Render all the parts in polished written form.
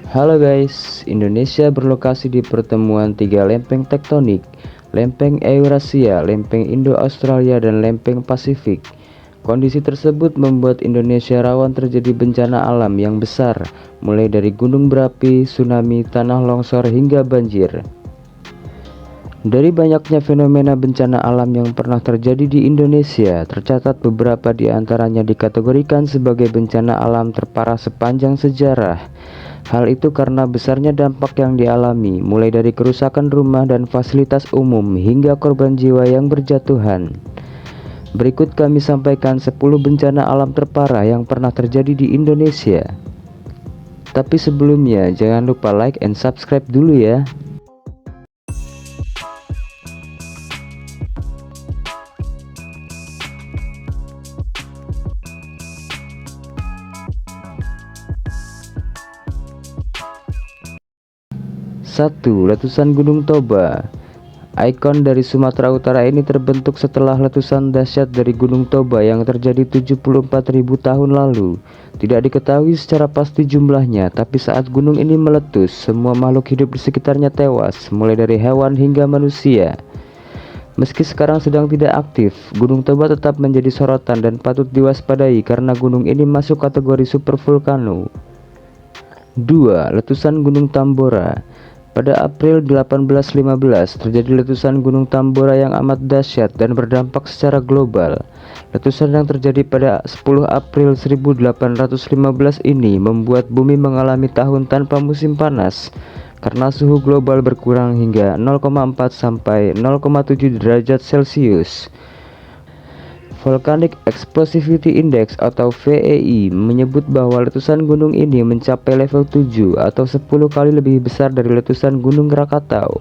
Halo guys, Indonesia berlokasi di pertemuan tiga lempeng tektonik, lempeng Eurasia, lempeng Indo-Australia, dan lempeng Pasifik. Kondisi tersebut membuat Indonesia rawan terjadi bencana alam yang besar, mulai dari gunung berapi, tsunami, tanah longsor, hingga banjir. Dari banyaknya fenomena bencana alam yang pernah terjadi di Indonesia, tercatat beberapa di antaranya dikategorikan sebagai bencana alam terparah sepanjang sejarah. Hal itu karena besarnya dampak yang dialami, mulai dari kerusakan rumah dan fasilitas umum hingga korban jiwa yang berjatuhan. Berikut kami sampaikan 10 bencana alam terparah yang pernah terjadi di Indonesia. Tapi sebelumnya, jangan lupa like and subscribe dulu ya. 1. Letusan Gunung Toba. Ikon dari Sumatera Utara ini terbentuk setelah letusan dahsyat dari Gunung Toba yang terjadi 74.000 tahun lalu. Tidak diketahui secara pasti jumlahnya, tapi saat gunung ini meletus, semua makhluk hidup di sekitarnya tewas, mulai dari hewan hingga manusia. Meski sekarang sedang tidak aktif, Gunung Toba tetap menjadi sorotan dan patut diwaspadai karena gunung ini masuk kategori super vulkano. 2. Letusan Gunung Tambora. Pada April 1815 terjadi letusan Gunung Tambora yang amat dahsyat dan berdampak secara global. Letusan yang terjadi pada 10 April 1815 ini membuat bumi mengalami tahun tanpa musim panas karena suhu global berkurang hingga 0,4 sampai 0,7 derajat Celcius. Volcanic Explosivity Index atau VEI menyebut bahwa letusan gunung ini mencapai level 7 atau 10 kali lebih besar dari letusan Gunung Krakatau.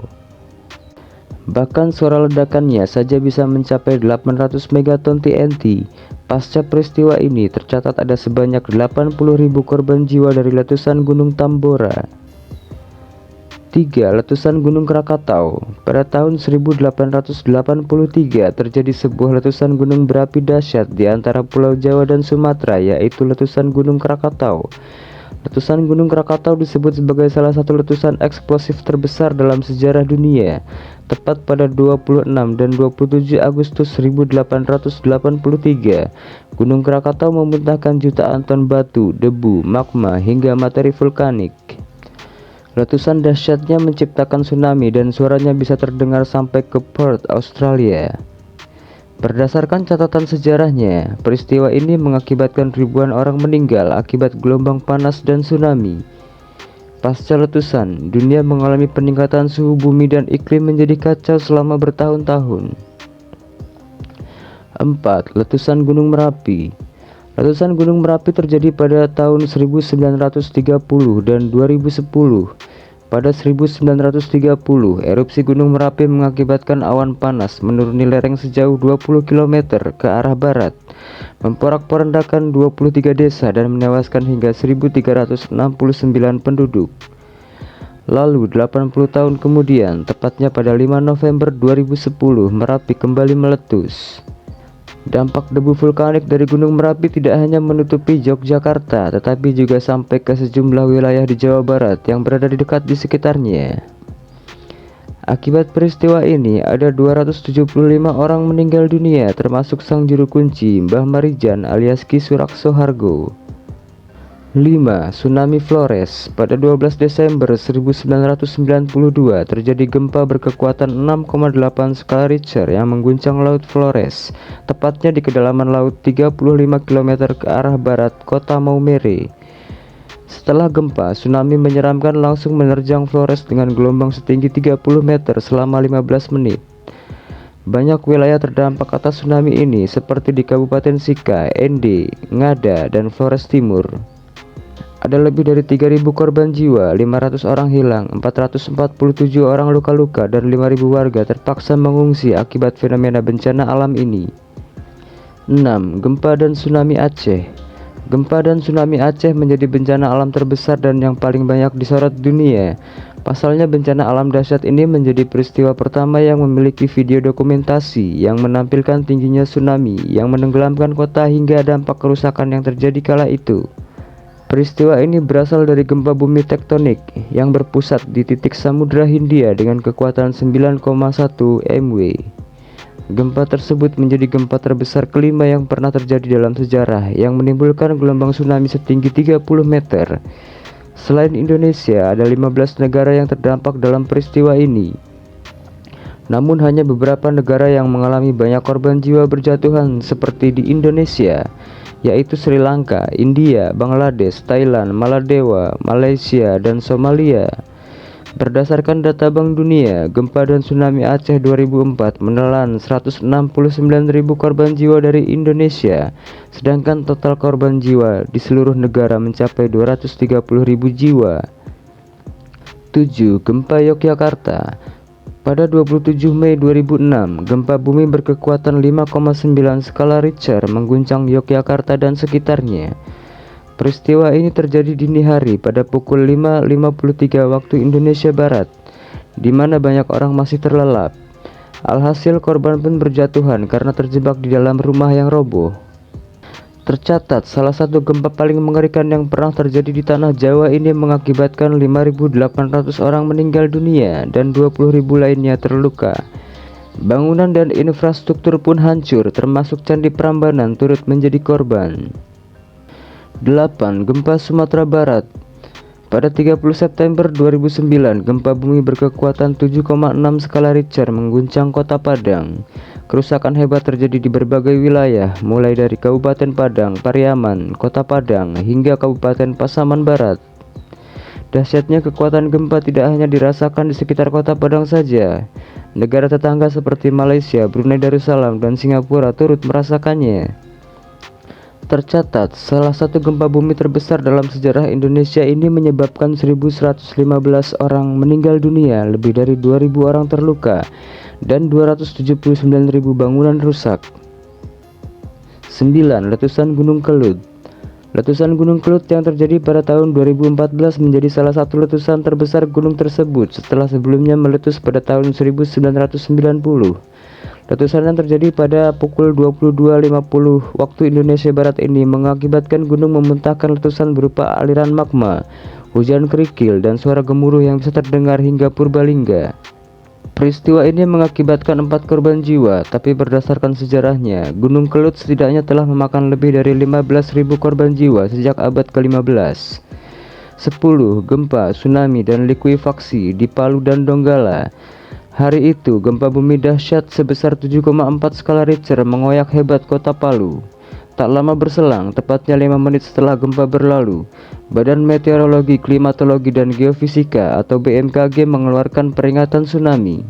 Bahkan suara ledakannya saja bisa mencapai 800 megaton TNT. Pasca peristiwa ini tercatat ada sebanyak 80.000 korban jiwa dari letusan Gunung Tambora. 3. Letusan Gunung Krakatau. Pada tahun 1883 terjadi sebuah letusan gunung berapi dahsyat di antara Pulau Jawa dan Sumatera, yaitu letusan Gunung Krakatau. Letusan Gunung Krakatau disebut sebagai salah satu letusan eksplosif terbesar dalam sejarah dunia. Tepat pada 26 dan 27 Agustus 1883, Gunung Krakatau memuntahkan jutaan ton batu, debu, magma, hingga materi vulkanik. Letusan dahsyatnya menciptakan tsunami dan suaranya bisa terdengar sampai ke Perth, Australia. Berdasarkan catatan sejarahnya, peristiwa ini mengakibatkan ribuan orang meninggal akibat gelombang panas dan tsunami. Pasca letusan, dunia mengalami peningkatan suhu bumi dan iklim menjadi kacau selama bertahun-tahun. 4. Letusan Gunung Merapi. Letusan Gunung Merapi terjadi pada tahun 1930 dan 2010. Pada 1930, erupsi Gunung Merapi mengakibatkan awan panas menuruni lereng sejauh 20 km ke arah barat, memporak-porandakan 23 desa dan menewaskan hingga 1.369 penduduk. Lalu 80 tahun kemudian, tepatnya pada 5 November 2010, Merapi kembali meletus. Dampak debu vulkanik dari Gunung Merapi tidak hanya menutupi Yogyakarta, tetapi juga sampai ke sejumlah wilayah di Jawa Barat yang berada di dekat di sekitarnya. Akibat peristiwa ini, ada 275 orang meninggal dunia, termasuk sang juru kunci, Mbah Marijan alias Ki Suraksohargo. 5. Tsunami Flores. Pada 12 Desember 1992 terjadi gempa berkekuatan 6,8 skala Richter yang mengguncang Laut Flores, tepatnya di kedalaman laut 35 km ke arah barat kota Maumere. Setelah gempa, tsunami menyeramkan langsung menerjang Flores dengan gelombang setinggi 30 meter selama 15 menit. Banyak wilayah terdampak atas tsunami ini seperti di Kabupaten Sika, Ende, Ngada, dan Flores Timur. Ada lebih dari 3.000 korban jiwa, 500 orang hilang, 447 orang luka-luka, dan 5.000 warga terpaksa mengungsi akibat fenomena bencana alam ini. 6. Gempa dan Tsunami Aceh. Gempa dan tsunami Aceh menjadi bencana alam terbesar dan yang paling banyak disorot dunia. Pasalnya bencana alam dahsyat ini menjadi peristiwa pertama yang memiliki video dokumentasi yang menampilkan tingginya tsunami yang menenggelamkan kota hingga dampak kerusakan yang terjadi kala itu. Peristiwa ini berasal dari gempa bumi tektonik yang berpusat di titik Samudra Hindia dengan kekuatan 9,1 MW. Gempa tersebut menjadi gempa terbesar kelima yang pernah terjadi dalam sejarah yang menimbulkan gelombang tsunami setinggi 30 meter. Selain Indonesia, ada 15 negara yang terdampak dalam peristiwa ini. Namun hanya beberapa negara yang mengalami banyak korban jiwa berjatuhan seperti di Indonesia, yaitu Sri Lanka, India, Bangladesh, Thailand, Maladewa, Malaysia, dan Somalia. Berdasarkan data Bank Dunia, gempa dan tsunami Aceh 2004 menelan 169.000 korban jiwa dari Indonesia, sedangkan total korban jiwa di seluruh negara mencapai 230.000 jiwa. 7. Gempa Yogyakarta. Pada 27 Mei 2006, gempa bumi berkekuatan 5,9 skala Richter mengguncang Yogyakarta dan sekitarnya. Peristiwa ini terjadi dini hari pada pukul 5.53 waktu Indonesia Barat, di mana banyak orang masih terlelap. Alhasil korban pun berjatuhan karena terjebak di dalam rumah yang roboh. Tercatat, salah satu gempa paling mengerikan yang pernah terjadi di tanah Jawa ini mengakibatkan 5.800 orang meninggal dunia dan 20.000 lainnya terluka. Bangunan dan infrastruktur pun hancur, termasuk Candi Prambanan turut menjadi korban. 8. Gempa Sumatera Barat. Pada 30 September 2009, gempa bumi berkekuatan 7,6 skala Richter mengguncang Kota Padang. Kerusakan hebat terjadi di berbagai wilayah, mulai dari Kabupaten Padang, Pariaman, Kota Padang, hingga Kabupaten Pasaman Barat. Dahsyatnya kekuatan gempa tidak hanya dirasakan di sekitar Kota Padang saja. Negara tetangga seperti Malaysia, Brunei Darussalam, dan Singapura turut merasakannya. Tercatat, salah satu gempa bumi terbesar dalam sejarah Indonesia ini menyebabkan 1.115 orang meninggal dunia, lebih dari 2.000 orang terluka, dan 279.000 bangunan rusak. 9. Letusan Gunung Kelut. Letusan Gunung Kelut yang terjadi pada tahun 2014 menjadi salah satu letusan terbesar gunung tersebut setelah sebelumnya meletus pada tahun 1990. Letusan yang terjadi pada pukul 22.50 waktu Indonesia Barat ini mengakibatkan gunung memuntahkan letusan berupa aliran magma, hujan kerikil, dan suara gemuruh yang bisa terdengar hingga Purbalingga. Peristiwa ini mengakibatkan 4 korban jiwa, tapi berdasarkan sejarahnya, Gunung Kelut setidaknya telah memakan lebih dari 15.000 korban jiwa sejak abad ke-15. 10. Gempa, tsunami, dan likuifaksi di Palu dan Donggala. Hari itu, gempa bumi dahsyat sebesar 7,4 skala Richter mengoyak hebat kota Palu. Tak lama berselang, tepatnya 5 menit setelah gempa berlalu, Badan Meteorologi, Klimatologi, dan Geofisika atau BMKG mengeluarkan peringatan tsunami.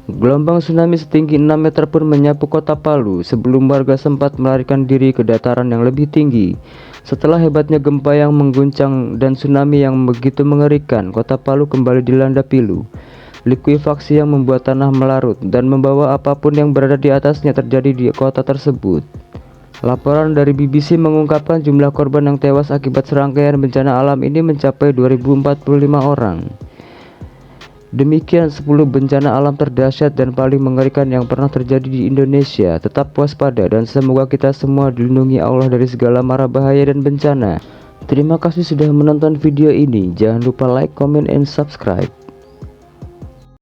Gelombang tsunami setinggi 6 meter pun menyapu kota Palu sebelum warga sempat melarikan diri ke dataran yang lebih tinggi. Setelah hebatnya gempa yang mengguncang dan tsunami yang begitu mengerikan, kota Palu kembali dilanda pilu. Likuifaksi yang membuat tanah melarut dan membawa apapun yang berada di atasnya terjadi di kota tersebut. Laporan dari BBC mengungkapkan jumlah korban yang tewas akibat serangkaian bencana alam ini mencapai 2.045 orang. Demikian 10 bencana alam terdahsyat dan paling mengerikan yang pernah terjadi di Indonesia. Tetap waspada dan semoga kita semua dilindungi Allah dari segala mara bahaya dan bencana. Terima kasih sudah menonton video ini. Jangan lupa like, comment, and subscribe.